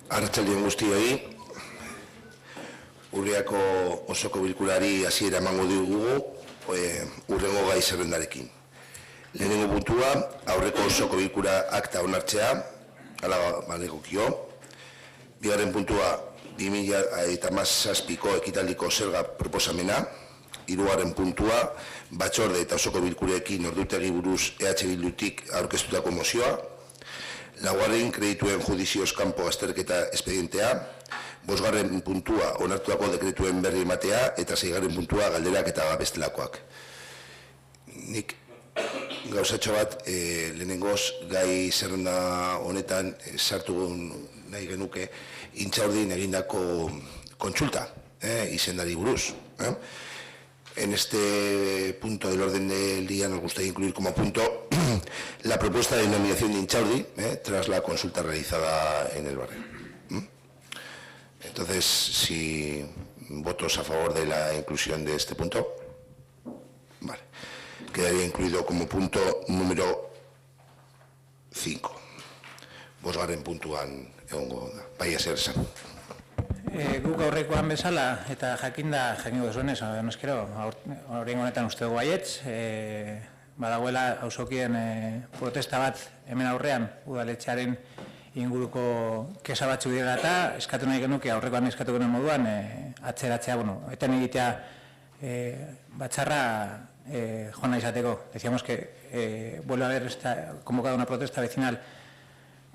Arratsalde guztioi, Urriako osoko bilkurari hasiera emango diogu hurrengo gai zerrendarekin. Lehenengo puntua, aurreko osoko bilkura akta onartzea, hala balegokio. Bigarren puntua, 2017ko ekitaldiko zerga proposamena. Hirugarren puntua, batzorde eta osoko bilkurekin ordutegi buruz EH Bildutik aurkeztutako mozioa. Laugarren kredituen judizioz kanpo azterketa espedientea. Bosgarren puntua onartuako dekretuen berri ematea eta seigarren puntua galderak eta bestelakoak. Nik gauzatxo bat lehenengoz gai zerrenda honetan sartu nahi genuke Intxaurdin egindako kontsulta izendari buruz. En este punto del orden del día nos gustaría incluir como punto la propuesta de denominación de Intxaurdi tras la consulta realizada en el barrio. Entonces, si votos a favor de la inclusión de este punto, vale. Quedaría incluido como punto número 5. Bosgarren puntuan egongo da. Bai ezer esan. Guk aurrekoan bezala, eta jakingo duzuenez, honezkero, horrein honetan uste dugu baietz, badagoela auzokien protesta bat hemen aurrean udaletxearen inguruko kesa batzu dira eta eskatu nahi genuke, aurrekoan eskatu genuen moduan, atzeratzea, eten egitea batzarra joan izateko. Decíamos que vuelve a haber convocado una protesta vecinal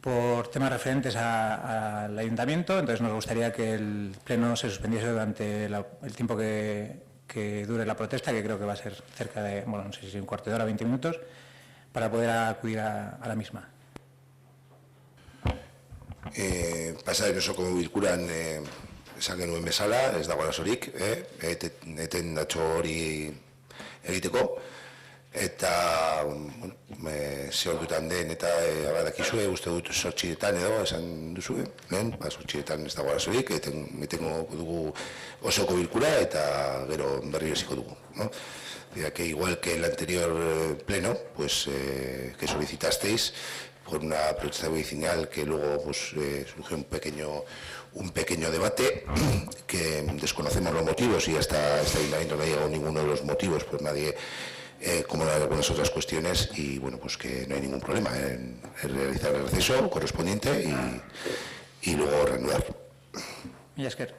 por temas referentes al ayuntamiento, entonces nos gustaría que el pleno se suspendiese durante el tiempo que dure la protesta, que creo que va a ser cerca de, no sé si un cuarto de hora, 20 minutos, para poder acudir a la misma. Pasaren osoko bilkuran esan genuen bezala, ez dago arazorik, eten datxo hori egiteko, eta zehortutan den eta badakizue, uste dut sortxiretan edo esan duzue, sortxiretan ez dago arazorik, etengo dugu osoko bilkura eta gero berri eziko dugu. Que igual que el anterior pleno, pues que solicitasteis por una protesta vecinal que luego surgió un pequeño debate que desconocemos los motivos y hasta este ayuntamiento no ha llegado ninguno de los motivos, pues nadie como en algunas otras cuestiones y bueno, pues que no hay ningún problema en realizar el receso correspondiente y luego reanudar. Mila esker.